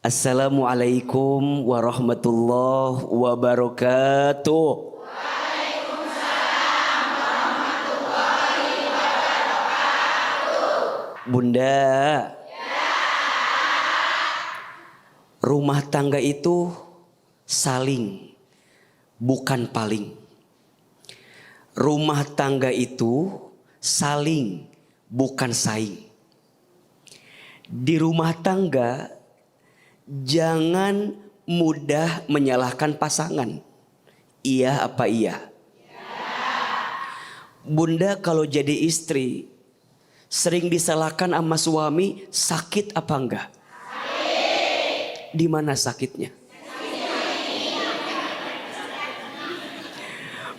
Assalamualaikum warahmatullahi wabarakatuh. Bunda, rumah tangga itu saling, bukan paling. Rumah tangga itu saling, bukan saing. Di rumah tangga jangan mudah menyalahkan pasangan. Iya apa iya? Bunda kalau jadi istri sering disalahkan sama suami, sakit apa enggak? Di mana sakitnya?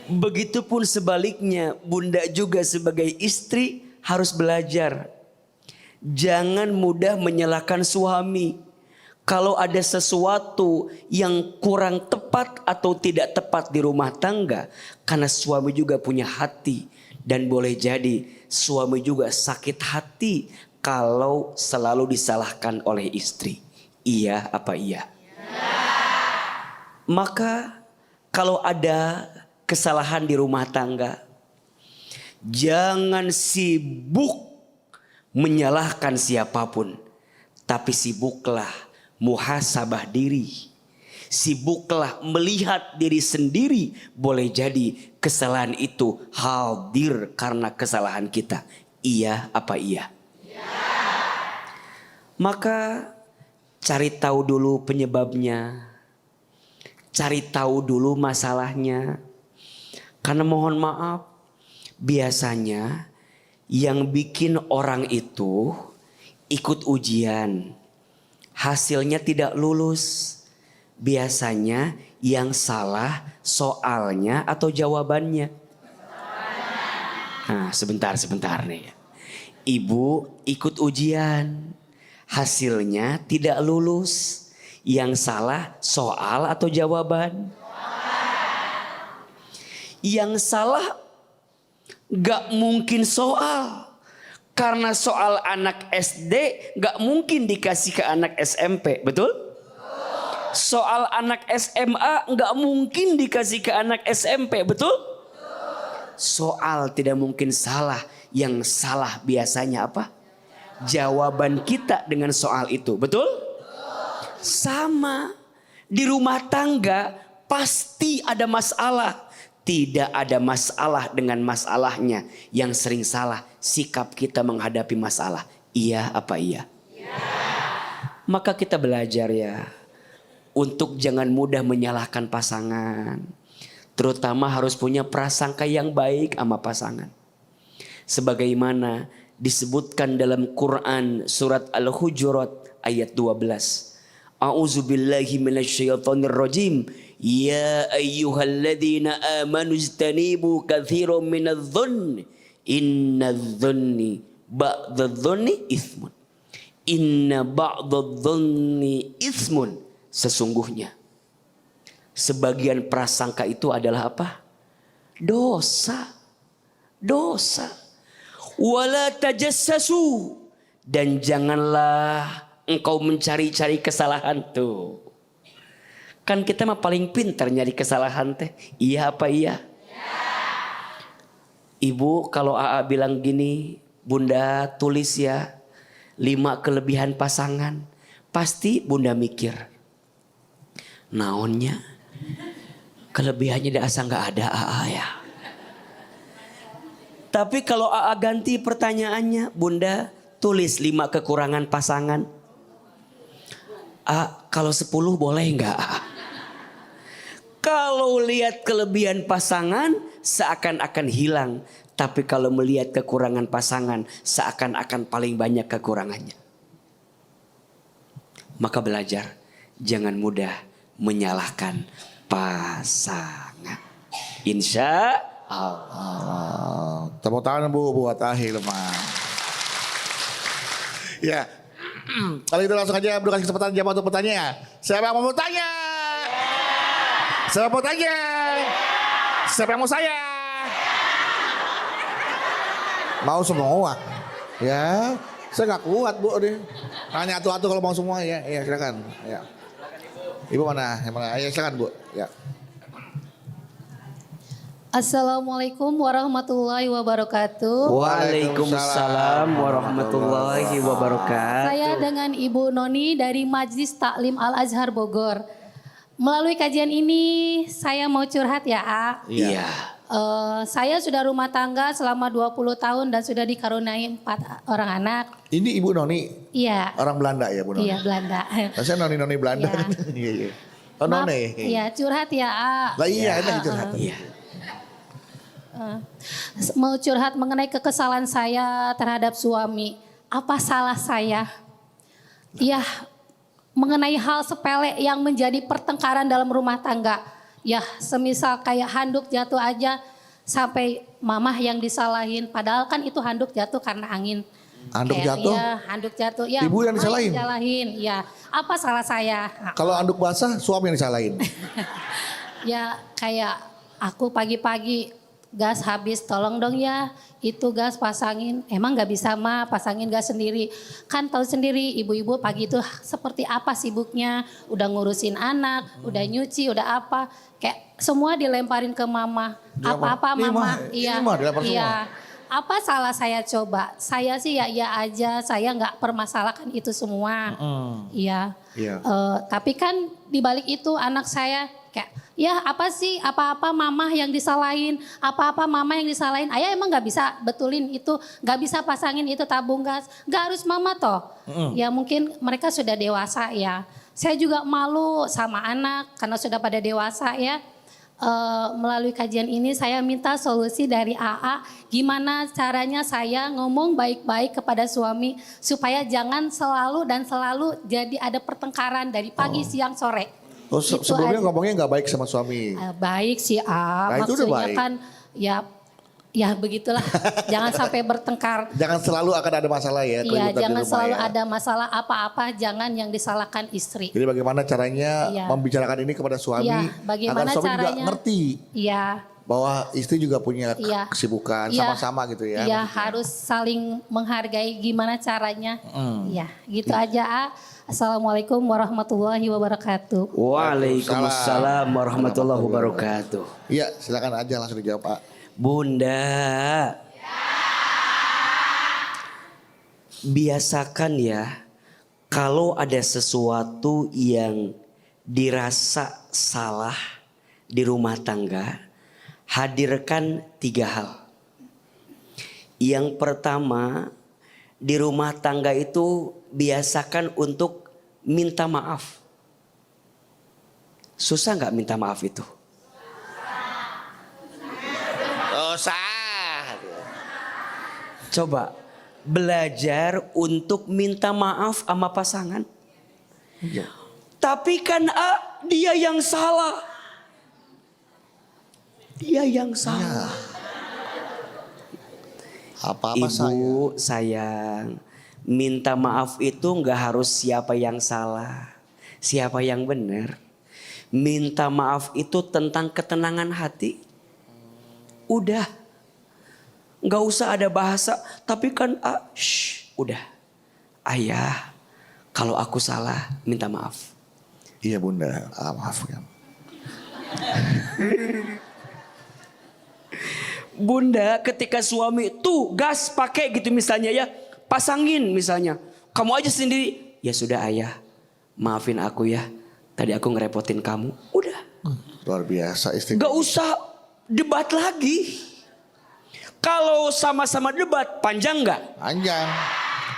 Begitupun sebaliknya, Bunda juga sebagai istri harus belajar. Jangan mudah menyalahkan suami. Kalau ada sesuatu yang kurang tepat atau tidak tepat di rumah tangga, karena suami juga punya hati, dan boleh jadi suami juga sakit hati kalau selalu disalahkan oleh istri. Iya apa iya? Maka kalau ada kesalahan di rumah tangga, jangan sibuk menyalahkan siapapun, tapi sibuklah muhasabah diri. Sibuklah melihat diri sendiri. Boleh jadi kesalahan itu hadir karena kesalahan kita. Iya apa iya? Maka cari tahu dulu penyebabnya. Cari tahu dulu masalahnya. Karena mohon maaf, biasanya yang bikin orang itu ikut ujian, hasilnya tidak lulus. Biasanya yang salah soalnya atau jawabannya. Nah, sebentar nih. Ibu ikut ujian, hasilnya tidak lulus. Yang salah soal atau jawaban? Yang salah gak mungkin soal. Karena soal anak SD gak mungkin dikasih ke anak SMP, betul? Soal anak SMA gak mungkin dikasih ke anak SMP, betul? Soal tidak mungkin salah. Yang salah biasanya apa? Jawaban kita dengan soal itu, betul? Sama. Di rumah tangga pasti ada masalah. Tidak ada masalah dengan masalahnya. Yang sering salah sikap kita menghadapi masalah. Iya apa iya? Maka kita belajar ya, untuk jangan mudah menyalahkan pasangan. Terutama harus punya prasangka yang baik sama pasangan. Sebagaimana disebutkan dalam Quran surat Al-Hujurat ayat 12. A'udzubillahi minasyaitonirrajim. Ya ayyuhalladzina amanu ijtanibu katsiran minadh-dhunni innadh-dhunni ba'dadh-dhunni itsmun. Inna ba'dadh-dhunni itsmun. Sesungguhnya sebagian prasangka itu adalah apa? Dosa. Wala tajassasu. Dan janganlah engkau mencari-cari kesalahan tuh. Kan kita mah paling pintar nyari kesalahan teh. Iya apa iya? Ibu kalau AA bilang gini, Bunda tulis ya 5 kelebihan pasangan. Pasti Bunda mikir, naonnya kelebihannya asa gak ada AA ya. Tapi kalau AA ganti pertanyaannya, Bunda tulis 5 kekurangan pasangan. Kalau 10 boleh gak? Kalau lihat kelebihan pasangan seakan-akan hilang. Tapi kalau melihat kekurangan pasangan seakan-akan paling banyak kekurangannya. Maka belajar jangan mudah menyalahkan pasangan. Insya Allah. Tepuk tangan Bu buat Ahil mah. Ya. Kalau itu langsung aja beri kesempatan jawab untuk bertanya. Siapa yang mau bertanya? Siapa mau tanya? Siapa yang mau saya? Mau semua. Ya. Saya nggak kuat Bu deh. Nanya atu-atu kalau mau semua ya. Iya silakan. Ya. Ibu mana? Yang mana? Ya silakan Bu. Ya. Assalamualaikum warahmatullahi wabarakatuh. Waalaikumsalam warahmatullahi wabarakatuh. Saya dengan Ibu Noni dari Majlis Taklim Al-Azhar Bogor. Melalui kajian ini saya mau curhat ya, A. Iya. Saya sudah rumah tangga selama 20 tahun dan sudah dikaruniai 4 orang anak. Ini Ibu Noni. Iya. Orang Belanda ya Bu Noni? Iya, Belanda. Saya Noni Belanda. Iya. Iya iya. Oh Maaf, Noni. iya, curhat ya, A. Lah iya enak curhat. Iya. Mau curhat mengenai kekesalan saya terhadap suami. Apa salah saya? Ya, mengenai hal sepele yang menjadi pertengkaran dalam rumah tangga. Ya, semisal kayak handuk jatuh aja sampai mamah yang disalahin. Padahal kan itu handuk jatuh karena angin. Handuk Kayak, jatuh? Iya, handuk jatuh. Ya, Ibu yang mamah disalahin? Disalahin, ya. Apa salah saya? Kalau anduk basah suami yang disalahin. Ya, kayak aku pagi-pagi gas habis, tolong dong ya itu gas pasangin. Emang gak bisa mah pasangin gas sendiri. Kan tahu sendiri ibu-ibu pagi itu seperti apa sibuknya. Udah ngurusin anak, udah nyuci, udah apa. Kayak semua dilemparin ke mama. Apa-apa mama. Iya, dilempar semua. iya. Apa salah saya coba? Saya sih ya aja, saya nggak permasalahkan itu semua. Iya. Iya. Tapi kan dibalik itu anak saya kayak, ya apa sih, apa-apa mama yang disalahin, apa-apa mama yang disalahin. Ayah emang nggak bisa betulin itu, nggak bisa pasangin itu tabung gas, nggak harus mama toh. Ya mungkin mereka sudah dewasa ya. Saya juga malu sama anak karena sudah pada dewasa ya. Melalui kajian ini saya minta solusi dari AA, gimana caranya saya ngomong baik-baik kepada suami supaya jangan selalu jadi ada pertengkaran dari pagi, siang, sore. Oh Itu sebelumnya aja. ngomongnya nggak baik sama suami. Baik sih A, Nah, itu udah maksudnya baik. kan ya begitulah. Jangan sampai bertengkar. Jangan selalu akan ada masalah ya. Iya, keributan di jangan rumah selalu ya. ada masalah apa-apa, jangan yang disalahkan istri. Jadi bagaimana caranya Iya. membicarakan ini kepada suami Iya, bagaimana agar suami juga caranya? ngerti Iya. bahwa istri juga punya Iya. kesibukan Iya. sama-sama gitu ya. Iya, maksudnya. harus saling menghargai gimana caranya. Iya, gitu aja A. Assalamualaikum warahmatullahi wabarakatuh. Waalaikumsalam warahmatullahi wabarakatuh. Iya, silakan aja langsung dijawab Pak. Bunda, biasakan ya kalau ada sesuatu yang dirasa salah di rumah tangga, hadirkan 3 hal. Yang pertama, di rumah tangga itu biasakan untuk minta maaf. Susah nggak minta maaf itu? Dosa. Coba belajar untuk minta maaf sama pasangan. Iya. Tapi kan dia yang salah. Dia yang salah. Apa-apa saya. Ibu sayang, minta maaf itu nggak harus siapa yang salah, siapa yang benar. Minta maaf itu tentang ketenangan hati. Udah, nggak usah ada bahasa. Tapi kan, udah. Ayah, kalau aku salah, minta maaf. Iya Bunda, maafkan. Bunda, ketika suami tuh gas pakai gitu misalnya ya, pasangin misalnya. Kamu aja sendiri. Ya sudah ayah, maafin aku ya. Tadi aku ngerepotin kamu. Udah. Luar biasa istri. Gak usah debat lagi. Kalau sama-sama debat, panjang nggak? Panjang.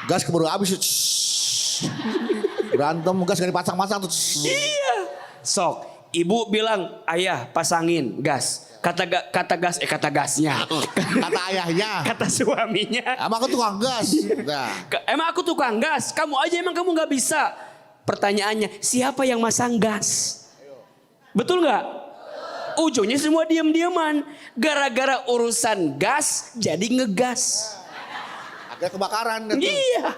Gas keburu habis. Berantem gas gak dipasang-pasang tuh. Iya. Sok, ibu bilang, ayah pasangin gas. Kata gasnya. Kata ayahnya. Kata suaminya. Emang aku tukang gas. Nah. Emang aku tukang gas, kamu aja emang kamu nggak bisa. Pertanyaannya, siapa yang masang gas? Betul nggak? Ujungnya semua diam-diaman. Gara-gara urusan gas, jadi ngegas. Akhirnya kebakaran. Gitu. Iya.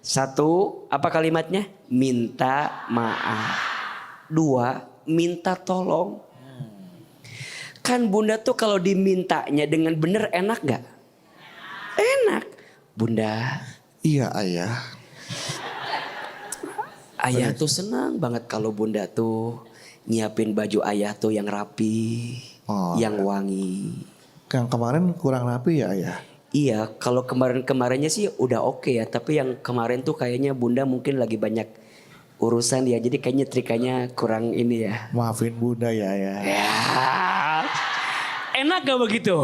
1, apa kalimatnya? Minta maaf. 2, minta tolong. Kan Bunda tuh kalau dimintanya dengan benar enak gak? Enak. Bunda, Iya ayah. Ayah tuh senang banget kalau bunda tuh nyiapin baju ayah tuh yang rapi, Oh. yang wangi. Yang kemarin kurang rapi ya ayah. Iya, kalau kemarin-kemarinnya sih udah oke ya. Tapi yang kemarin tuh kayaknya bunda mungkin lagi banyak urusan ya. Jadi kayaknya trikanya kurang ini ya. Maafin bunda ya ayah. Ya, enak gak begitu?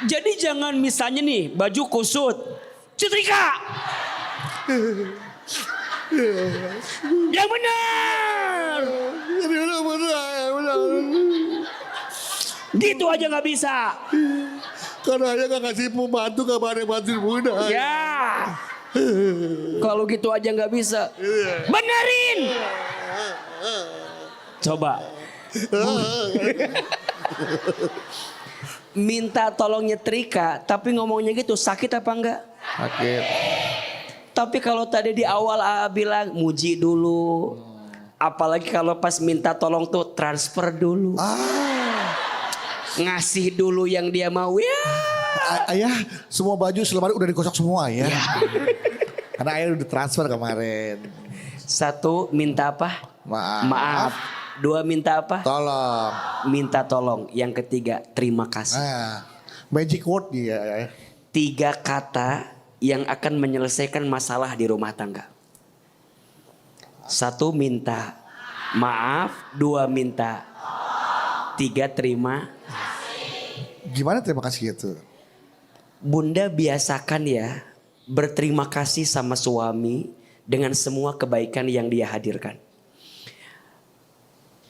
Jadi jangan misalnya nih baju kusut, setrika. Yang benar. Gitu aja nggak bisa. Karena ayah gak kasih pembantu kabarnya bantuin bunda. Ya. Kalau gitu aja nggak bisa. Benerin. Coba. Minta tolong nyetrika, tapi ngomongnya gitu sakit apa enggak? Sakit. Tapi kalau tadi di awal AA bilang muji dulu. Apalagi kalau pas minta tolong tuh transfer dulu. Ngasih dulu yang dia mau ya. Ayah semua baju selemari udah dikosok semua ya. Karena ayah udah transfer kemarin. Satu minta apa? Maaf. Dua minta apa? Tolong. Minta tolong. Yang ketiga terima kasih. Nah, magic word dia ayah. 3 kata yang akan menyelesaikan masalah di rumah tangga. 1 minta maaf, 2 minta, 3 terima. Gimana terima kasih itu? Bunda biasakan ya berterima kasih sama suami dengan semua kebaikan yang dia hadirkan.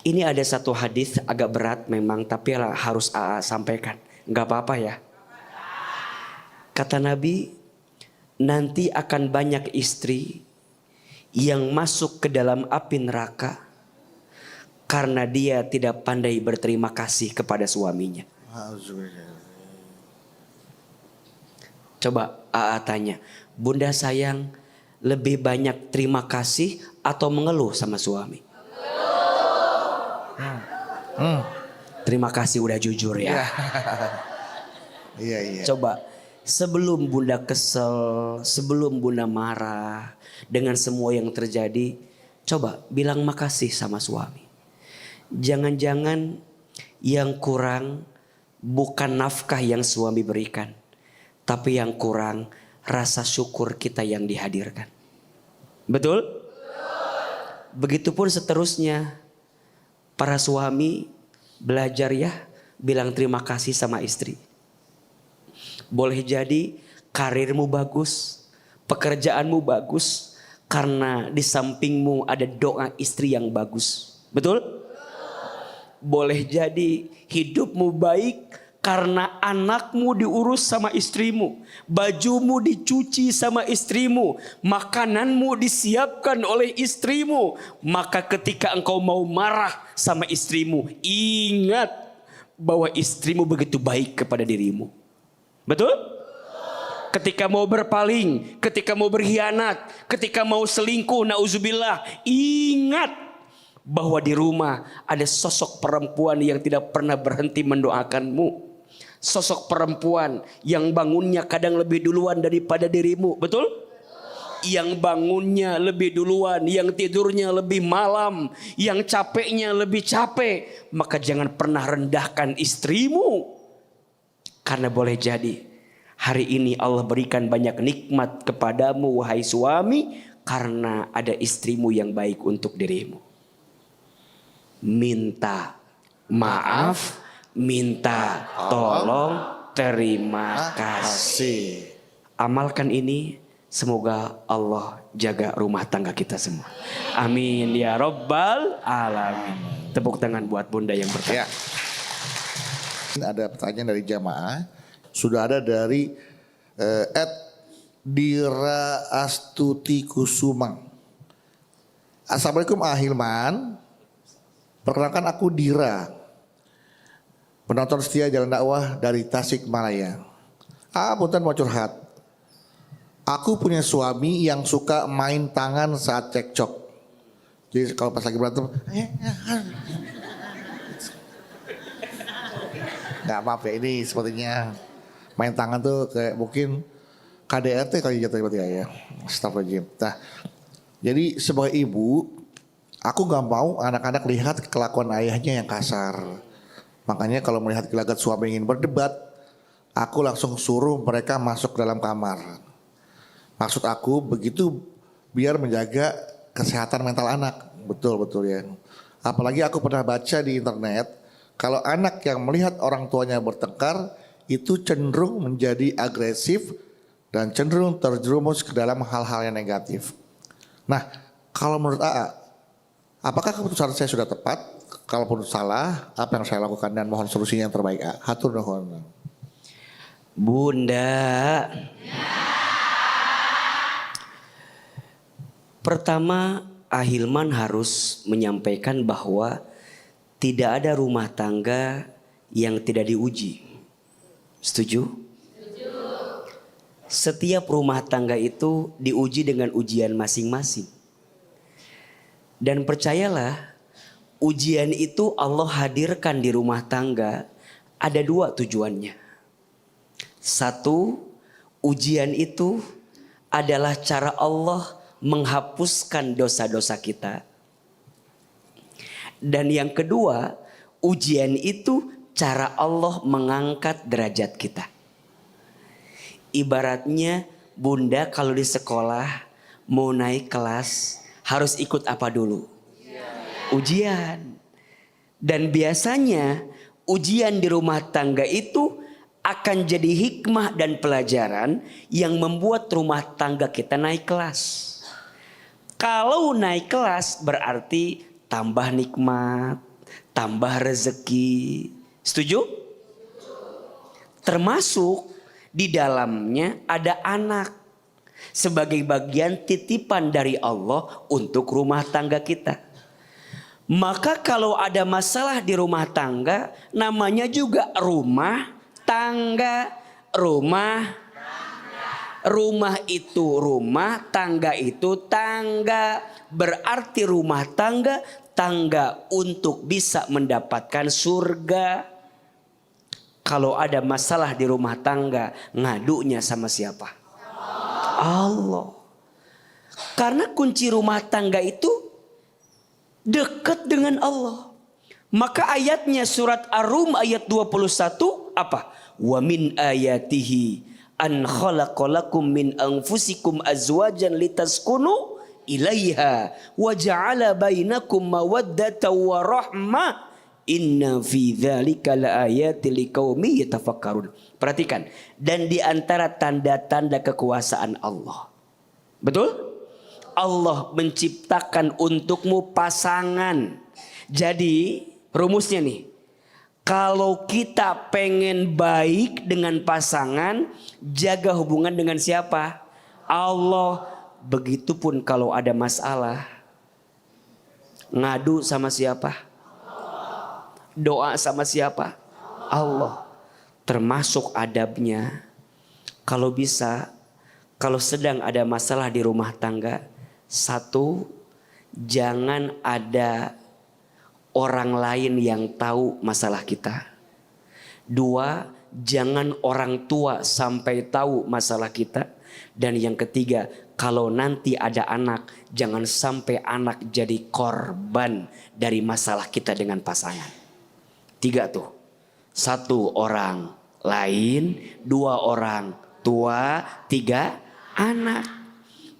Ini ada satu hadis agak berat memang tapi harus AA sampaikan. Gak apa-apa ya. Kata Nabi, nanti akan banyak istri yang masuk ke dalam api neraka karena dia tidak pandai berterima kasih kepada suaminya. Coba AA tanya, bunda sayang lebih banyak terima kasih atau mengeluh sama suami? Terima kasih udah jujur ya. Iya. Coba sebelum bunda kesel, sebelum bunda marah dengan semua yang terjadi, coba bilang makasih sama suami. Jangan-jangan yang kurang bukan nafkah yang suami berikan, tapi yang kurang rasa syukur kita yang dihadirkan. Betul? Begitupun seterusnya. Para suami belajar ya bilang terima kasih sama istri. Boleh jadi karirmu bagus, pekerjaanmu bagus karena di sampingmu ada doa istri yang bagus. Betul? Boleh jadi hidupmu baik karena anakmu diurus sama istrimu, bajumu dicuci sama istrimu, makananmu disiapkan oleh istrimu. Maka ketika engkau mau marah sama istrimu, ingat bahwa istrimu begitu baik kepada dirimu. Betul? Ketika mau berpaling, ketika mau berkhianat, ketika mau selingkuh, nauzubillah, ingat bahwa di rumah ada sosok perempuan yang tidak pernah berhenti mendoakanmu. Sosok perempuan yang bangunnya kadang lebih duluan daripada dirimu. Betul? Yang bangunnya lebih duluan, yang tidurnya lebih malam, yang capeknya lebih capek. Maka jangan pernah rendahkan istrimu. Karena boleh jadi hari ini Allah berikan banyak nikmat kepadamu wahai suami, karena ada istrimu yang baik untuk dirimu. Minta maaf, minta tolong, terima kasih. Amalkan ini, semoga Allah jaga rumah tangga kita semua. Amin ya Rabbal Alamin. Tepuk tangan buat bunda yang bertanya. Ya. Ada pertanyaan dari jamaah. Sudah ada dari Dira Astuti Kusumang. Assalamualaikum Ahilman. Perkenalkan aku Dira. Penonton setia Jalan Dakwah dari Tasikmalaya. Punten mau curhat. Aku punya suami yang suka main tangan saat cekcok. Jadi kalau pas lagi berantem, nggak maaf ya, ini sepertinya main tangan tuh kayak mungkin KDRT kali jatuh berarti ya. Astagfirullahaladzim. Nah, jadi sebagai ibu, aku gak mau anak-anak lihat kelakuan ayahnya yang kasar. Makanya kalau melihat gelagat suami ingin berdebat, aku langsung suruh mereka masuk dalam kamar. Maksud aku begitu biar menjaga kesehatan mental anak. Betul ya. Apalagi aku pernah baca di internet, kalau anak yang melihat orang tuanya bertengkar, itu cenderung menjadi agresif dan cenderung terjerumus ke dalam hal-hal yang negatif. Nah, kalau menurut AA, apakah keputusan saya sudah tepat? Kalaupun salah, apa yang saya lakukan dan mohon solusinya yang terbaik. Hatur nuhun. Bunda. Pertama, Ahilman harus menyampaikan bahwa tidak ada rumah tangga yang tidak diuji. Setuju? Setuju. Setiap rumah tangga itu diuji dengan ujian masing-masing. Dan percayalah, ujian itu Allah hadirkan di rumah tangga ada dua tujuannya. Satu, ujian itu adalah cara Allah menghapuskan dosa-dosa kita. Dan yang kedua, ujian itu cara Allah mengangkat derajat kita. Ibaratnya bunda kalau di sekolah mau naik kelas harus ikut apa dulu? Ujian. Dan biasanya ujian di rumah tangga itu akan jadi hikmah dan pelajaran yang membuat rumah tangga kita naik kelas. Kalau naik kelas berarti tambah nikmat, tambah rezeki. Setuju? Termasuk di dalamnya ada anak sebagai bagian titipan dari Allah untuk rumah tangga kita. Maka kalau ada masalah di rumah tangga, namanya juga rumah tangga. Rumah itu rumah, tangga itu tangga. Berarti rumah tangga, tangga untuk bisa mendapatkan surga. Kalau ada masalah di rumah tangga, ngadunya sama siapa? Allah. Karena kunci rumah tangga itu dekat dengan Allah. Maka ayatnya surat Ar-Rum ayat 21 apa? Wa min ayatihi an khalaqalakum min anfusikum azwajan litaskunu ilaiha wa ja'ala bainakum mawaddatan wa rahmah inna fi dzalika laayatil liqaumin yatafakkarun. Perhatikan, dan di antara tanda-tanda kekuasaan Allah. Betul? Allah menciptakan untukmu pasangan. Jadi rumusnya nih, kalau kita pengen baik dengan pasangan, jaga hubungan dengan siapa? Allah. Begitupun kalau ada masalah, ngadu sama siapa? Doa sama siapa? Allah. Termasuk adabnya, kalau bisa, kalau sedang ada masalah di rumah tangga, satu, jangan ada orang lain yang tahu masalah kita. Dua, jangan orang tua sampai tahu masalah kita. Dan yang ketiga, kalau nanti ada anak, jangan sampai anak jadi korban dari masalah kita dengan pasangan. Tiga tuh. Satu, orang lain. Dua, orang tua. Tiga, anak.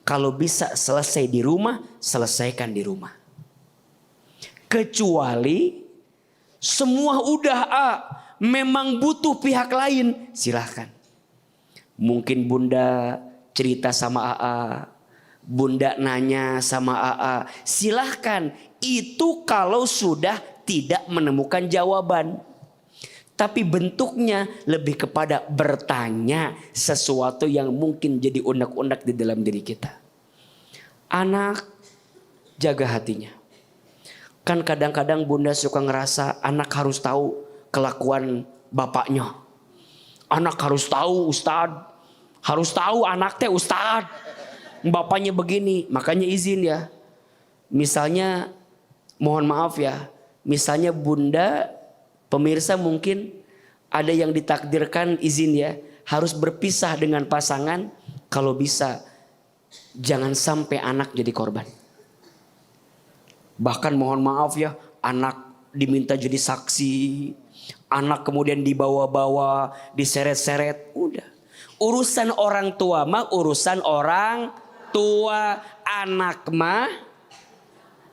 Kalau bisa selesai di rumah, selesaikan di rumah. Kecuali semua udah memang butuh pihak lain, silahkan. Mungkin bunda cerita sama AA, bunda nanya sama AA, silahkan. Itu kalau sudah tidak menemukan jawaban. Tapi bentuknya lebih kepada bertanya sesuatu yang mungkin jadi unek-unek di dalam diri kita. Anak, jaga hatinya. Kan kadang-kadang bunda suka ngerasa anak harus tahu kelakuan bapaknya. Anak harus tahu Ustadz. Harus tahu anak teh Ustadz. Bapaknya begini, makanya izin ya. Misalnya, mohon maaf ya. Misalnya bunda, pemirsa mungkin ada yang ditakdirkan izin ya. Harus berpisah dengan pasangan Kalau bisa jangan sampai anak jadi korban. Bahkan mohon maaf ya, anak diminta jadi saksi, anak kemudian dibawa-bawa, diseret-seret, udah. Urusan orang tua mah urusan orang tua, anak mah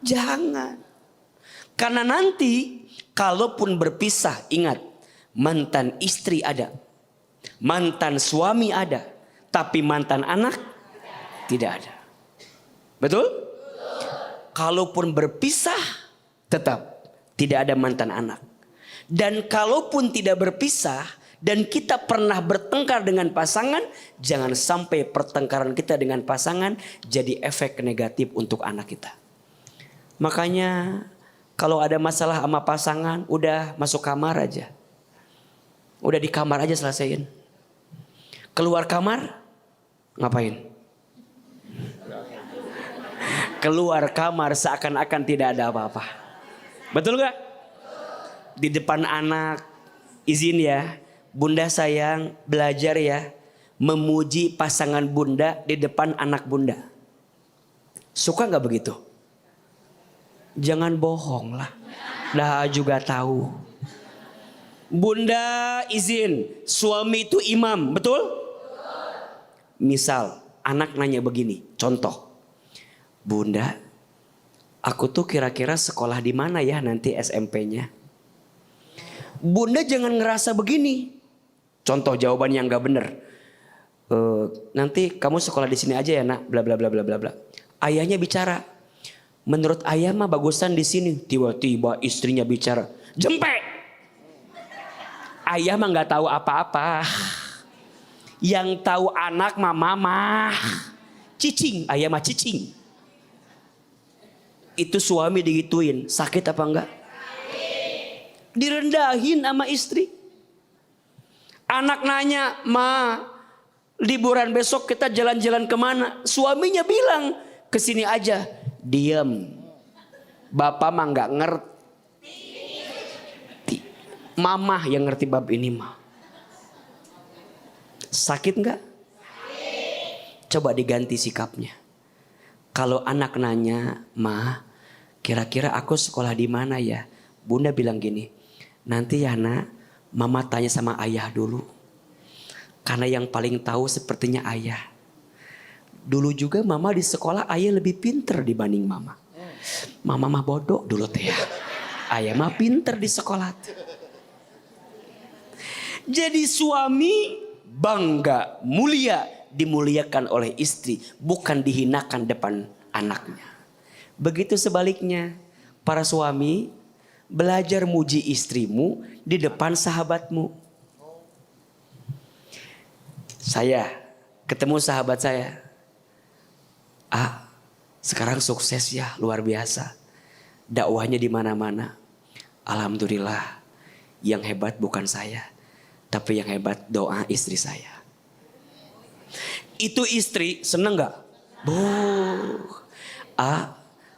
jangan. Karena nanti kalaupun berpisah, ingat, mantan istri ada, mantan suami ada, tapi mantan anak tidak ada. Betul? Kalaupun berpisah, tetap tidak ada mantan anak. Dan kalaupun tidak berpisah dan kita pernah bertengkar dengan pasangan, jangan sampai pertengkaran kita dengan pasangan jadi efek negatif untuk anak kita. Makanya kalau ada masalah sama pasangan, udah masuk kamar aja. Udah di kamar aja selesaiin. Keluar kamar, ngapain? Keluar kamar seakan-akan tidak ada apa-apa. Betul gak? Di depan anak, izin ya, bunda sayang belajar ya, memuji pasangan bunda di depan anak bunda. Suka gak begitu? Jangan bohong lah. Dah juga tahu. Bunda izin, suami itu imam, betul? Misal anak nanya begini, contoh. Bunda, aku tuh kira-kira sekolah di mana ya nanti SMP-nya? Bunda jangan ngerasa begini. Contoh jawaban yang gak bener. Nanti kamu sekolah di sini aja ya nak, bla bla bla bla bla bla. Ayahnya bicara. Menurut ayah mah bagusan di sini. Tiba-tiba istrinya bicara, jempek. Ayah mah nggak tahu apa-apa. Yang tahu anak mah mama. Cicing, ayah mah cicing. Itu suami digituin, sakit apa enggak? Direndahin sama istri. Anak nanya, ma, liburan besok kita jalan-jalan kemana? Suaminya bilang, kesini aja. Diam. Bapak mah nggak ngerti. Mama yang ngerti bab ini mah. Sakit nggak? Coba diganti sikapnya. Kalau anak nanya, ma, kira-kira aku sekolah di mana ya? Bunda bilang gini, nanti ya nak, mama tanya sama ayah dulu. Karena yang paling tahu sepertinya ayah. Dulu juga mama di sekolah ayah lebih pinter dibanding mama. Mama mah bodoh dulu teh ya. Ayah mah pinter di sekolah. Jadi suami bangga, mulia, dimuliakan oleh istri, bukan dihinakan depan anaknya. Begitu sebaliknya, para suami belajar muji istrimu di depan sahabatmu. Saya ketemu sahabat saya. Sekarang sukses ya, luar biasa. Dakwahnya di mana-mana. Alhamdulillah, yang hebat bukan saya, tapi yang hebat doa istri saya. Itu istri seneng gak?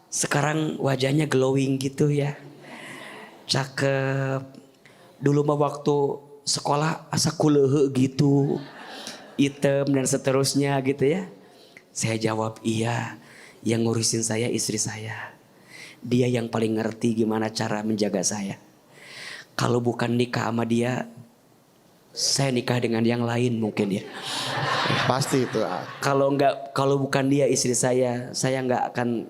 Sekarang wajahnya glowing gitu ya. Cakep. Dulu mah waktu sekolah asa kulehe gitu. Hitam dan seterusnya gitu ya. Saya jawab iya. Yang ngurusin saya istri saya. Dia yang paling ngerti gimana cara menjaga saya. Kalau bukan nikah sama dia, saya nikah dengan yang lain mungkin ya. Pasti itu. Kalau bukan dia istri saya nggak akan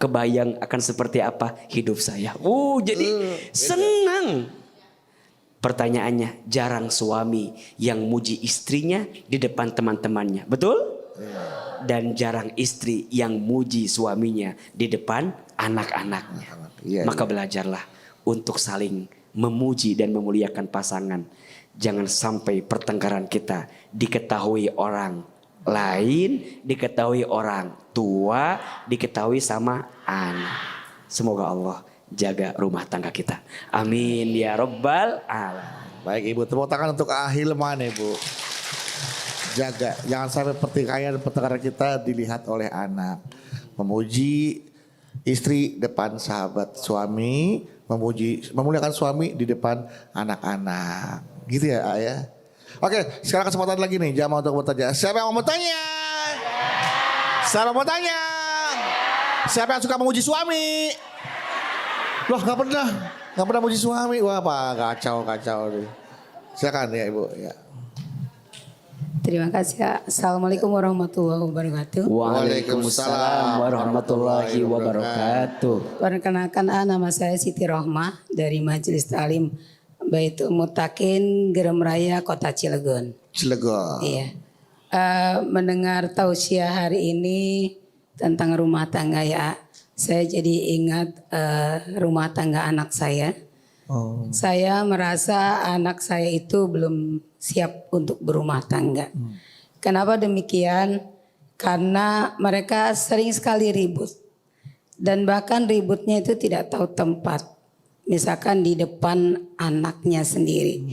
kebayang akan seperti apa hidup saya. Jadi senang. Pertanyaannya, jarang suami yang muji istrinya di depan teman-temannya, betul? Dan jarang istri yang muji suaminya di depan anak-anaknya. Maka belajarlah untuk saling memuji dan memuliakan pasangan. Jangan sampai pertengkaran kita diketahui orang lain, diketahui orang tua, diketahui sama anak. Semoga Allah jaga rumah tangga kita. Amin ya Rabbal alamin. Baik Ibu, tepuk tangan untuk Ahilman Ibu. Jaga, jangan sampai pertengkaran kita dilihat oleh anak. Memuji istri depan sahabat suami, memuliakan suami di depan anak-anak. Gitu ya ayah. Oke, sekarang kesempatan lagi nih, jam untuk bertanya. Siapa yang mau bertanya? Siapa yang mau tanya? Siapa yang suka memuji suami? Loh, nggak pernah muji suami. Wah, apa kacau nih. Silakan ya Ibu. Ya. Terima kasih. Assalamualaikum warahmatullahi wabarakatuh. Waalaikumsalam warahmatullahi wabarakatuh. Perkenalkan, nama saya Siti Rohmah dari Majelis Talim Baitul Muttaqin Gerem Raya Kota Cilegon. Cilegon. Iya. Mendengar tausiah hari ini tentang rumah tangga ya, saya jadi ingat rumah tangga anak saya. Oh. Saya merasa anak saya itu belum siap untuk berumah tangga. Kenapa demikian? Karena mereka sering sekali ribut. Dan bahkan ributnya itu tidak tahu tempat. Misalkan di depan anaknya sendiri.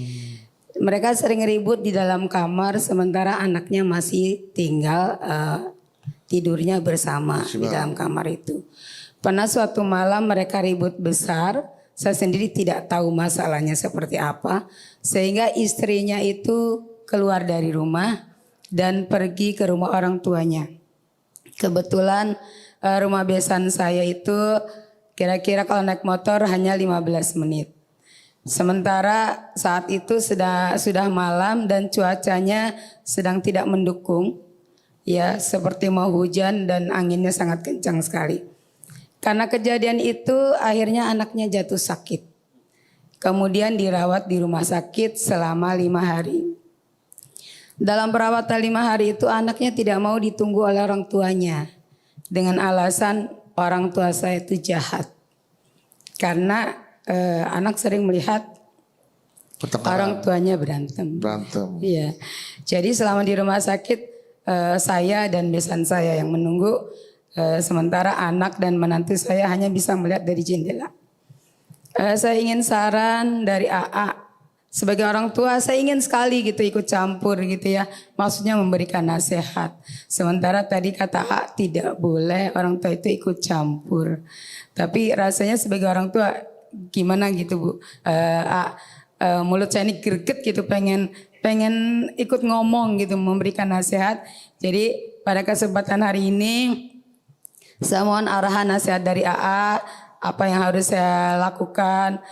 Mereka sering ribut di dalam kamar sementara anaknya masih tinggal tidurnya bersama di dalam kamar itu. Pernah suatu malam mereka ribut besar. Saya sendiri tidak tahu masalahnya seperti apa. Sehingga istrinya itu keluar dari rumah dan pergi ke rumah orang tuanya. Kebetulan rumah besan saya itu kira-kira kalau naik motor hanya 15 menit. Sementara saat itu sudah malam dan cuacanya sedang tidak mendukung. Ya, seperti mau hujan dan anginnya sangat kencang sekali. Karena kejadian itu akhirnya anaknya jatuh sakit. Kemudian dirawat di rumah sakit selama 5 hari. Dalam perawatan 5 hari itu anaknya tidak mau ditunggu oleh orang tuanya. Dengan alasan orang tua saya itu jahat. Karena anak sering melihat orang tuanya berantem. Iya. Jadi selama di rumah sakit saya dan besan saya yang menunggu. Sementara anak dan menantu saya hanya bisa melihat dari jendela. Saya ingin saran dari AA. Sebagai orang tua saya ingin sekali gitu ikut campur gitu ya. Maksudnya memberikan nasihat. Sementara tadi kata AA tidak boleh orang tua itu ikut campur. Tapi rasanya sebagai orang tua gimana gitu Bu. Mulut saya ini greget gitu pengen ikut ngomong gitu memberikan nasihat. Jadi pada kesempatan hari ini saya mohon arahan nasihat dari AA, apa yang harus saya lakukan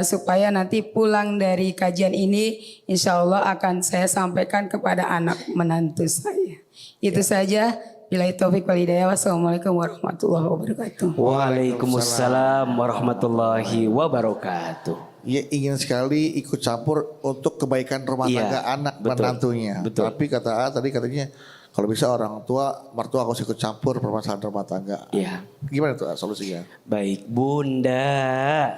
supaya nanti pulang dari kajian ini insya Allah akan saya sampaikan kepada anak menantu saya. Itu saja. Billahi taufiq wal hidayah. Wassalamualaikum warahmatullahi wabarakatuh. Waalaikumsalam warahmatullahi wabarakatuh. Ya ingin sekali ikut campur untuk kebaikan rumah tangga anak menantunya. Betul. Tapi kata A tadi katanya kalau bisa orang tua, mertua harus ikut campur permasalahan rumah tangga. Iya. Gimana tuh solusinya? Baik Bunda.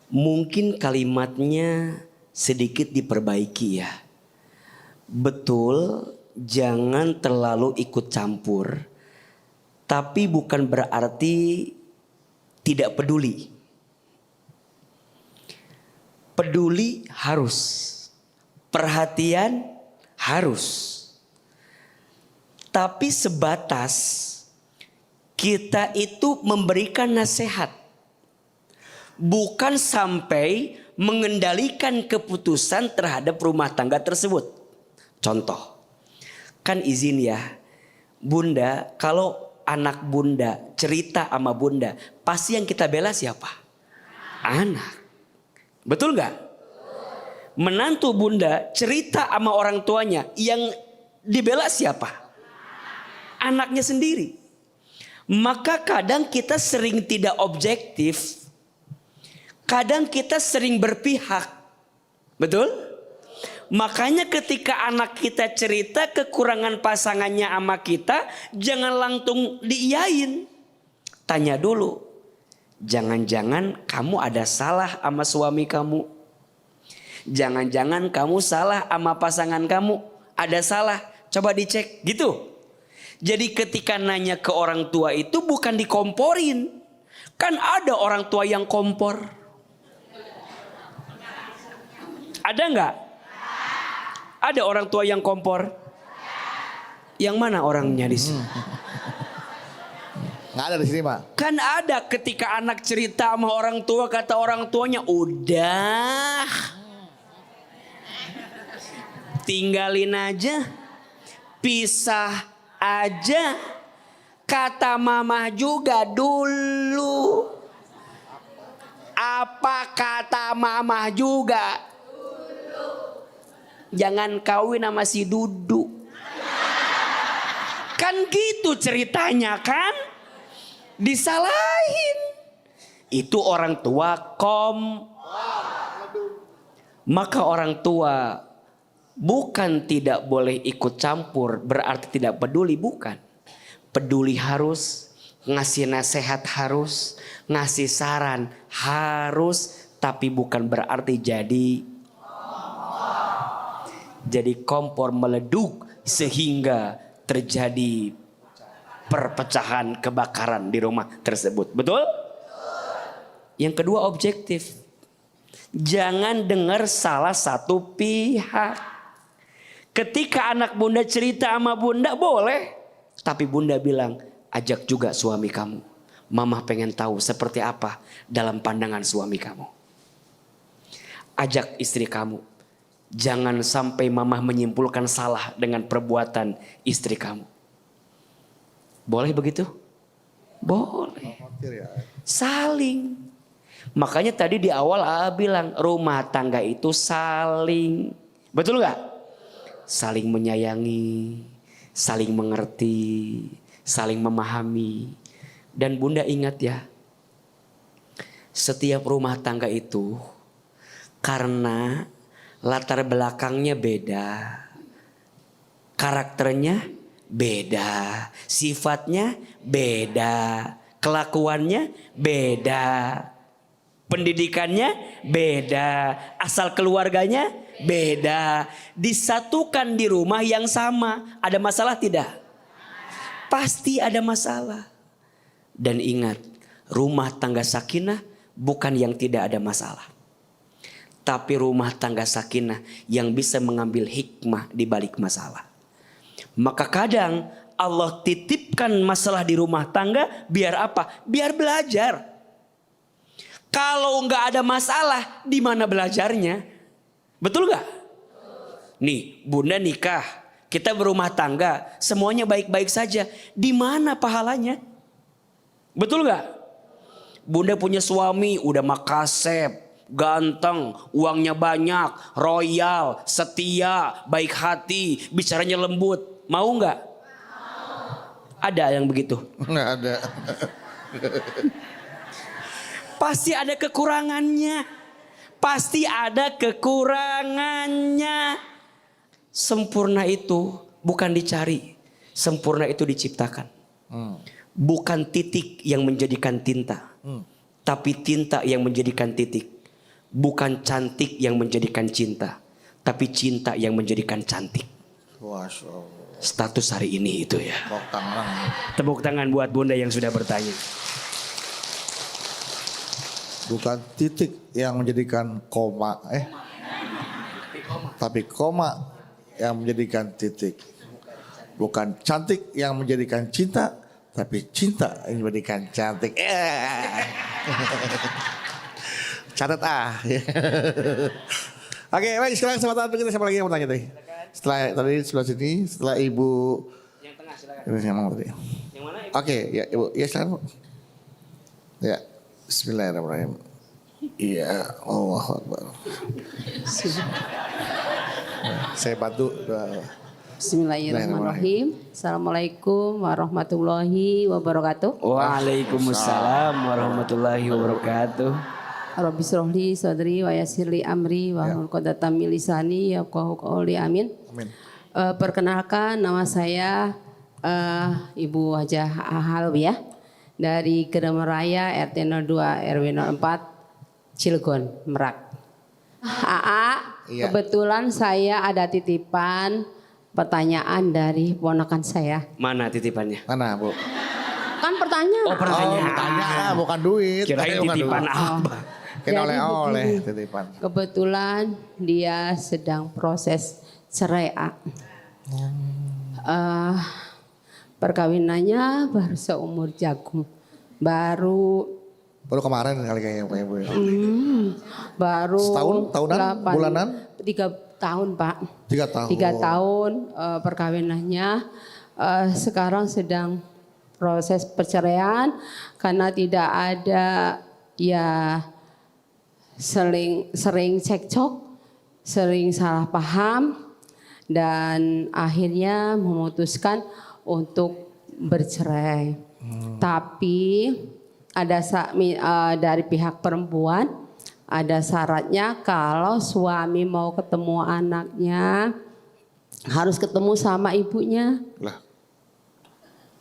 Mungkin kalimatnya sedikit diperbaiki ya. Betul, jangan terlalu ikut campur. Tapi bukan berarti tidak peduli. Peduli harus. Perhatian harus. Tapi sebatas kita itu memberikan nasihat. Bukan sampai mengendalikan keputusan terhadap rumah tangga tersebut. Contoh, kan izin ya, Bunda, kalau anak Bunda cerita sama Bunda, pasti yang kita bela siapa? Anak. Betul nggak? Menantu Bunda cerita sama orang tuanya, yang dibela siapa? Anaknya sendiri. Maka kadang kita sering tidak objektif. Kadang kita sering berpihak. Betul? Makanya ketika anak kita cerita kekurangan pasangannya sama kita, jangan langsung diiyain. Tanya dulu. Jangan-jangan kamu ada salah sama suami kamu. Jangan-jangan kamu salah sama pasangan kamu. Ada salah, coba dicek gitu. Jadi ketika nanya ke orang tua itu bukan dikomporin. Kan ada orang tua yang kompor. Ada nggak? Ada orang tua yang kompor. Yang mana orangnya di sini? Nggak ada di sini Pak. Kan ada ketika anak cerita sama orang tua, kata orang tuanya, udah. tinggalin aja, pisah aja. Kata mama juga dulu. Apa kata mama juga? Jangan kawin sama si Dudu. Kan gitu ceritanya kan? Disalahin. Itu orang tua Maka orang tua bukan tidak boleh ikut campur berarti tidak peduli, bukan. Peduli harus, ngasih nasihat harus, ngasih saran harus, tapi bukan berarti jadi kompor meleduk sehingga terjadi perpecahan, kebakaran di rumah tersebut. Betul? Yang kedua, objektif. Jangan dengar salah satu pihak. Ketika anak bunda cerita sama bunda boleh. Tapi bunda bilang, ajak juga suami kamu. Mama pengen tahu seperti apa dalam pandangan suami kamu. Ajak istri kamu. Jangan sampai mama menyimpulkan salah dengan perbuatan istri kamu. Boleh begitu? Boleh. Saling. Makanya tadi di awal bilang rumah tangga itu saling. Betul gak? Saling menyayangi, saling mengerti, saling memahami. Dan bunda ingat ya, setiap rumah tangga itu karena latar belakangnya beda, karakternya beda, sifatnya beda, kelakuannya beda, pendidikannya beda, asal keluarganya beda. Disatukan di rumah yang sama. Ada masalah tidak? Pasti ada masalah. Dan ingat, rumah tangga sakinah bukan yang tidak ada masalah. Tapi rumah tangga sakinah yang bisa mengambil hikmah di balik masalah. Maka kadang Allah titipkan masalah di rumah tangga biar apa? Biar belajar. Kalau nggak ada masalah, di mana belajarnya? Betul nggak? Nih, bunda nikah, kita berumah tangga, semuanya baik-baik saja. Di mana pahalanya? Betul nggak? Bunda punya suami, udah makasep, ganteng, uangnya banyak, royal, setia, baik hati, bicaranya lembut. Mau nggak? Ada yang begitu? Nggak ada. Pasti ada kekurangannya. Pasti ada kekurangannya. Sempurna itu bukan dicari. Sempurna itu diciptakan. Bukan titik yang menjadikan tinta. Tapi tinta yang menjadikan titik. Bukan cantik yang menjadikan cinta. Tapi cinta yang menjadikan cantik. Masya Allah. Status hari ini itu ya. Tepuk tangan. Tepuk tangan buat bunda yang sudah bertanya. Bukan titik yang menjadikan koma, tapi koma yang menjadikan titik. Bukan cantik yang menjadikan cinta, tapi cinta yang menjadikan cantik. Catat Oke, baik, sekarang kesempatan kita siapa lagi yang mau tanya tadi? Setelah tadi sebelah sini, setelah ibu. Yang tengah silakan. Yang mana tadi? Yang mana? Oke, ya ibu, ya silakan. Ya, Bismillahirrahmanirrahim. Iya, Allahu Akbar. Saya bantu. Bismillahirrahmanirrahim. Assalamualaikum warahmatullahi wabarakatuh. Waalaikumsalam warahmatullahi wabarakatuh. Rabbi shrahli sadri wa yassirli amri wa hlul 'uqdatam min lisani yafqahu qawli. Amin. Amin. Perkenalkan, nama saya Ibu Hajah Halwiyah dari Kedamaian Raya RT 02 RW 04 Cilegon, Merak. Iya. Kebetulan saya ada titipan pertanyaan dari ponakan saya. Mana titipannya? Mana, Bu? Kan pertanyaan. Oh, pertanyaan. Tanya, bukan duit. Kirain Bukan titipan duit. apa? Kena Jadi oleh-oleh begini. titipan. Kebetulan dia sedang proses cerai. Perkawinannya baru seumur jagung. Baru Kemarin kali kayaknya Pak Ibu. baru Setahun? Tahunan? Bulanan? tahun Pak. 3 tahun. 3 tahun perkawinannya. Sekarang sedang proses perceraian karena tidak ada ya sering cekcok, sering salah paham dan akhirnya memutuskan untuk bercerai. Tapi ada dari pihak perempuan ada syaratnya kalau suami mau ketemu anaknya harus ketemu sama ibunya. Lah.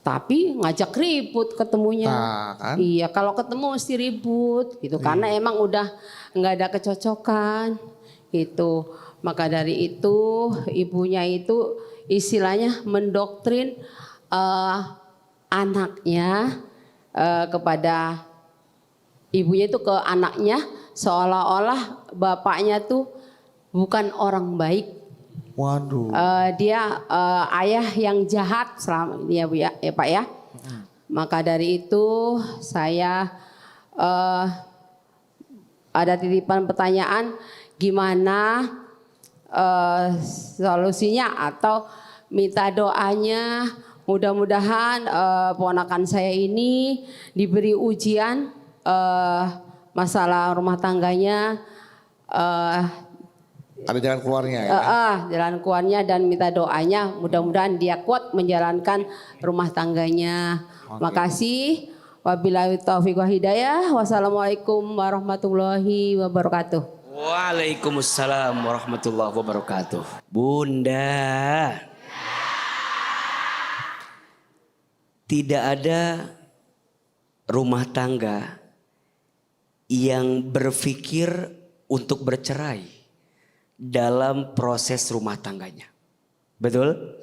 Tapi ngajak ribut ketemunya. Nah, kan? Iya, kalau ketemu mesti ribut gitu karena emang udah nggak ada kecocokan gitu. Maka dari itu ibunya itu istilahnya mendoktrin anaknya kepada ibunya itu ke anaknya seolah-olah bapaknya tuh bukan orang baik. Waduh. Dia ayah yang jahat selama ini ya Bu ya Pak ya. Maka dari itu saya ada titipan pertanyaan gimana solusinya atau minta doanya mudah-mudahan ponakan saya ini diberi ujian masalah rumah tangganya Ada jalan keluarnya ya. jalan keluarnya dan minta doanya mudah-mudahan dia kuat menjalankan rumah tangganya. Makasih. Wabillahi taufiq wa hidayah. Wassalamualaikum warahmatullahi wabarakatuh. Waalaikumsalam warahmatullahi wabarakatuh. Bunda, tidak ada rumah tangga yang berpikir untuk bercerai dalam proses rumah tangganya. Betul?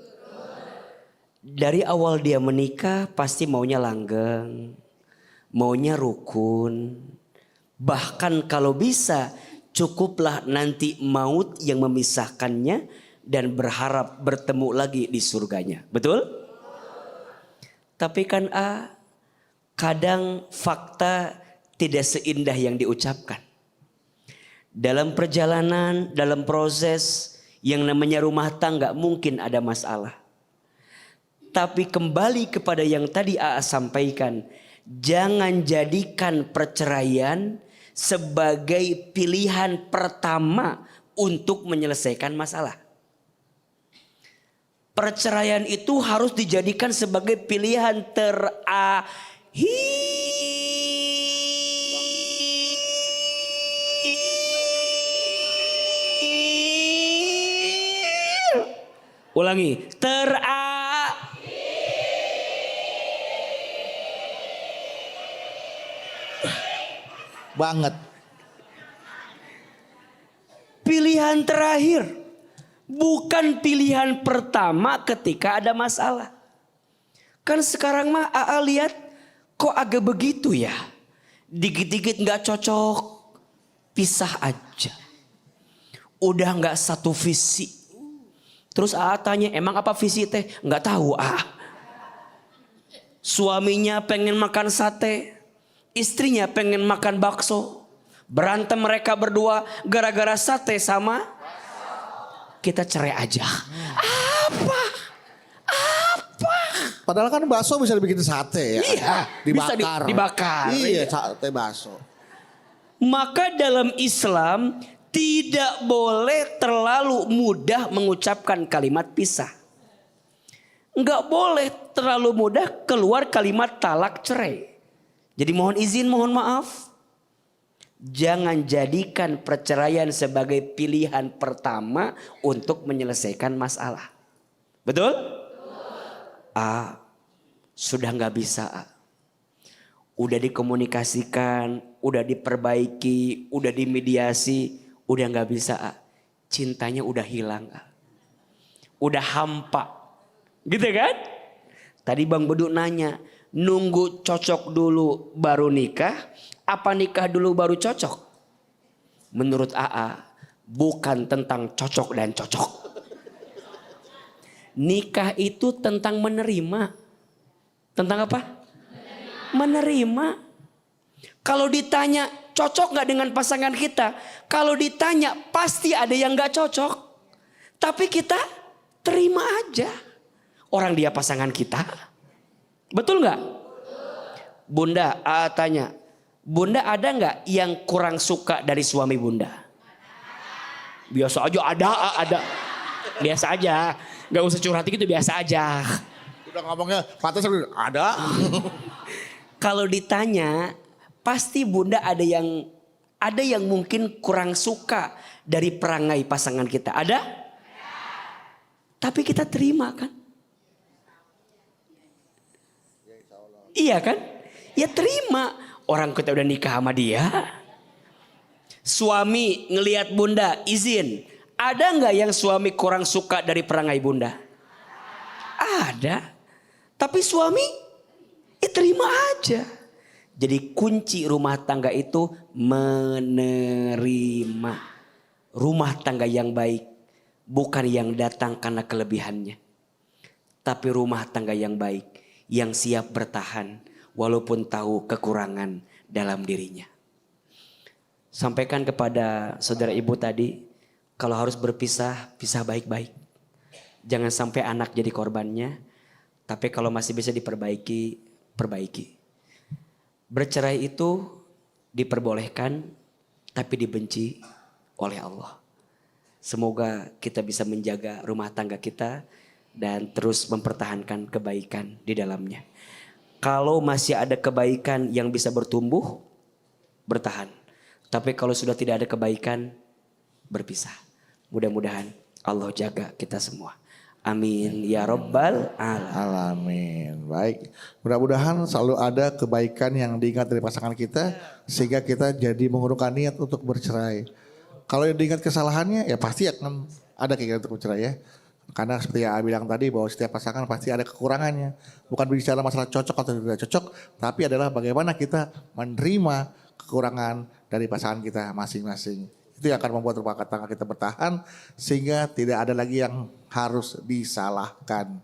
Dari awal dia menikah pasti maunya langgeng, maunya rukun. Bahkan kalau bisa cukuplah nanti maut yang memisahkannya dan berharap bertemu lagi di surganya. Betul? Tapi kan kadang fakta tidak seindah yang diucapkan. Dalam perjalanan, dalam proses yang namanya rumah tangga mungkin ada masalah. Tapi kembali kepada yang tadi AA sampaikan. Jangan jadikan perceraian sebagai pilihan pertama untuk menyelesaikan masalah. Perceraian itu harus dijadikan sebagai pilihan terakhir. Ulangi, Banget. pilihan terakhir. Bukan pilihan pertama ketika ada masalah. Kan sekarang mah AA lihat kok agak begitu ya. Dikit-dikit gak cocok, pisah aja. Udah gak satu visi. Terus AA tanya, emang apa visi teh? Nggak tahu Suaminya pengen makan sate, istrinya pengen makan bakso. Berantem mereka berdua gara-gara sate sama kita cerai aja. Apa? Padahal kan bakso bisa dibikin sate ya. Iya, bisa dibakar. dibakar. Iya, sate bakso. Maka dalam Islam tidak boleh terlalu mudah mengucapkan kalimat pisah. Enggak boleh terlalu mudah keluar kalimat talak cerai. Jadi mohon izin, mohon maaf. Jangan jadikan perceraian sebagai pilihan pertama untuk menyelesaikan masalah. Betul? Sudah nggak bisa. Udah dikomunikasikan, udah diperbaiki, udah dimediasi, udah nggak bisa. Cintanya udah hilang. Udah hampa. Gitu kan? Tadi Bang Bedu nanya, nunggu cocok dulu baru nikah, apa nikah dulu baru cocok? Menurut AA, bukan tentang cocok dan cocok. Nikah itu tentang menerima. Tentang apa? Menerima. Kalau ditanya cocok gak dengan pasangan kita? Kalau ditanya pasti ada yang gak cocok. Tapi kita terima aja. Orang dia pasangan kita. Betul nggak? Bunda, tanya. Bunda ada nggak yang kurang suka dari suami bunda? Biasa aja, ada. Biasa aja. Gak usah curhat gitu, biasa aja. Udah ngomongnya pantas ada. Kalau ditanya, pasti bunda ada yang mungkin kurang suka dari perangai pasangan kita. Ada? Tapi kita terima kan? Iya kan? Ya terima. Orang kita udah nikah sama dia. Suami ngelihat bunda izin. Ada nggak yang suami kurang suka dari perangai bunda? Ada. Tapi suami ya terima aja. Jadi kunci rumah tangga itu menerima. Rumah tangga yang baik bukan yang datang karena kelebihannya. Tapi rumah tangga yang baik yang siap bertahan walaupun tahu kekurangan dalam dirinya. Sampaikan kepada saudara ibu tadi, kalau harus berpisah, pisah baik-baik. Jangan sampai anak jadi korbannya, tapi kalau masih bisa diperbaiki, perbaiki. Bercerai itu diperbolehkan, tapi dibenci oleh Allah. Semoga kita bisa menjaga rumah tangga kita dan terus mempertahankan kebaikan di dalamnya. Kalau masih ada kebaikan yang bisa bertumbuh, bertahan. Tapi kalau sudah tidak ada kebaikan, berpisah. Mudah-mudahan Allah jaga kita semua. Amin ya rabbal alamin. Alamin. Baik. Mudah-mudahan selalu ada kebaikan yang diingat dari pasangan kita sehingga kita jadi mengurungkan niat untuk bercerai. Kalau yang diingat kesalahannya ya pasti akan ada keinginan untuk bercerai ya. Karena seperti yang bilang tadi bahwa setiap pasangan pasti ada kekurangannya. Bukan bicara masalah cocok atau tidak cocok, tapi adalah bagaimana kita menerima kekurangan dari pasangan kita masing-masing. Itu yang akan membuat rumah tangga kita bertahan sehingga tidak ada lagi yang harus disalahkan.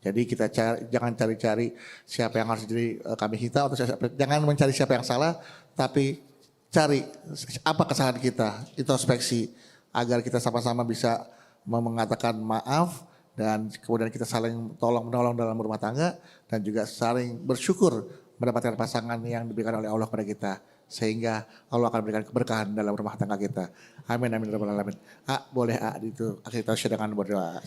Jadi kita jangan cari-cari siapa yang harus jadi kambing hitam atau jangan mencari siapa yang salah, tapi cari apa kesalahan kita, introspeksi agar kita sama-sama bisa mengatakan maaf dan kemudian kita saling tolong-menolong dalam rumah tangga dan juga saling bersyukur mendapatkan pasangan yang diberikan oleh Allah kepada kita sehingga Allah akan berikan keberkahan dalam rumah tangga kita. Amin amin rabbal alamin. Boleh itu kita share dengan berdoa.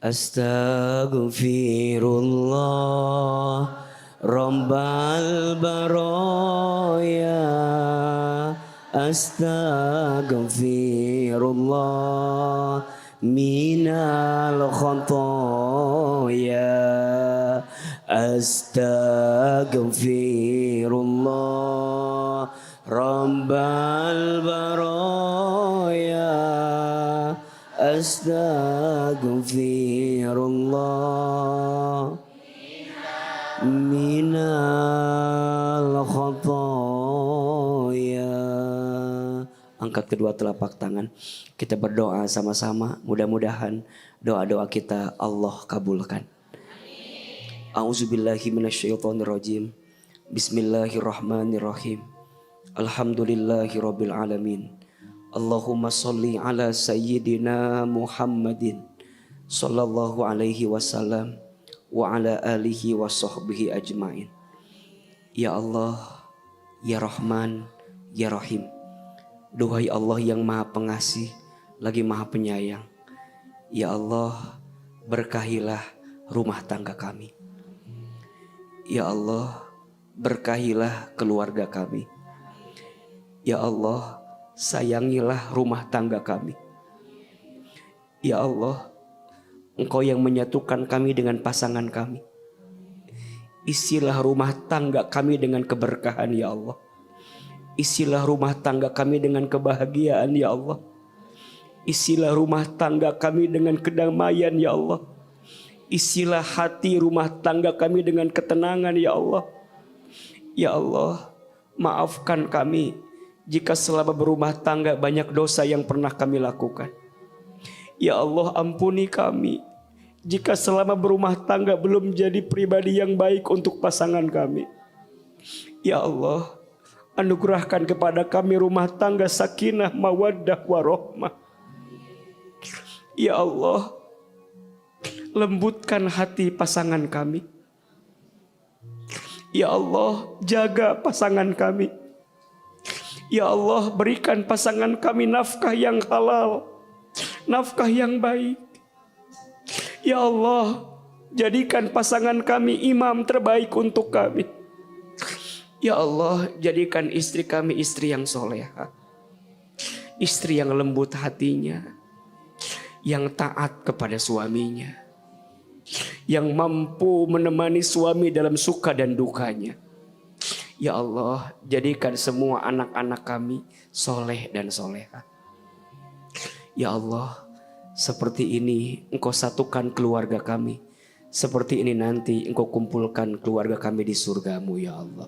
Astaghfirullah Rabbal baraya. Astaghfirullah minal khotoya. Astaghfirullah Rabbal baraya. Astaghfirullah minal khotoya. Angkat kedua telapak tangan. Kita berdoa sama-sama. Mudah-mudahan doa-doa kita Allah kabulkan. A'udzubillahi minasyaitonirrajim. Bismillahirrahmanirrahim. Alhamdulillahirabbil alamin. Allahumma sholli ala sayyidina Muhammadin sallallahu alaihi wasallam wa ala alihi wa sahbihi ajmain. Ya Allah, ya Rahman, ya Rahim. Duhai Allah yang Maha Pengasih lagi Maha Penyayang. Ya Allah, berkahilah rumah tangga kami. Ya Allah, berkahilah keluarga kami. Ya Allah, sayangilah rumah tangga kami. Ya Allah, Engkau yang menyatukan kami dengan pasangan kami. Isilah rumah tangga kami dengan keberkahan ya Allah. Isilah rumah tangga kami dengan kebahagiaan ya Allah. Isilah rumah tangga kami dengan kedamaian ya Allah. Isilah hati rumah tangga kami dengan ketenangan ya Allah. Ya Allah, maafkan kami jika selama berumah tangga banyak dosa yang pernah kami lakukan. Ya Allah, ampuni kami jika selama berumah tangga belum jadi pribadi yang baik untuk pasangan kami. Ya Allah, anugerahkan kepada kami rumah tangga sakinah, mawaddah, warahmah. Ya Allah, lembutkan hati pasangan kami. Ya Allah, jaga pasangan kami. Ya Allah, berikan pasangan kami nafkah yang halal, nafkah yang baik. Ya Allah, jadikan pasangan kami imam terbaik untuk kami. Ya Allah, jadikan istri kami istri yang soleha, istri yang lembut hatinya, yang taat kepada suaminya, yang mampu menemani suami dalam suka dan dukanya. Ya Allah, jadikan semua anak-anak kami soleh dan soleha. Ya Allah, seperti ini Engkau satukan keluarga kami. Seperti ini nanti Engkau kumpulkan keluarga kami di surgamu ya Allah.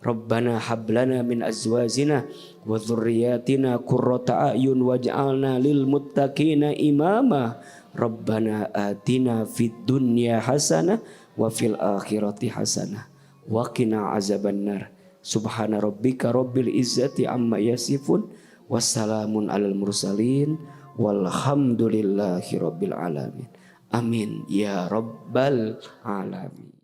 Rabbana hablana min azwajina wa dzurriyyatina qurrata a'yun waj'alna lil muttaqina imama. Rabbana atina fid dunya hasanah wa fil akhirati hasanah wa qina azabannar. Subhana rabbika rabbil izzati amma yasifun wassalamun alal mursalin walhamdulillahi rabbil alamin. Amin ya rabbal alamin.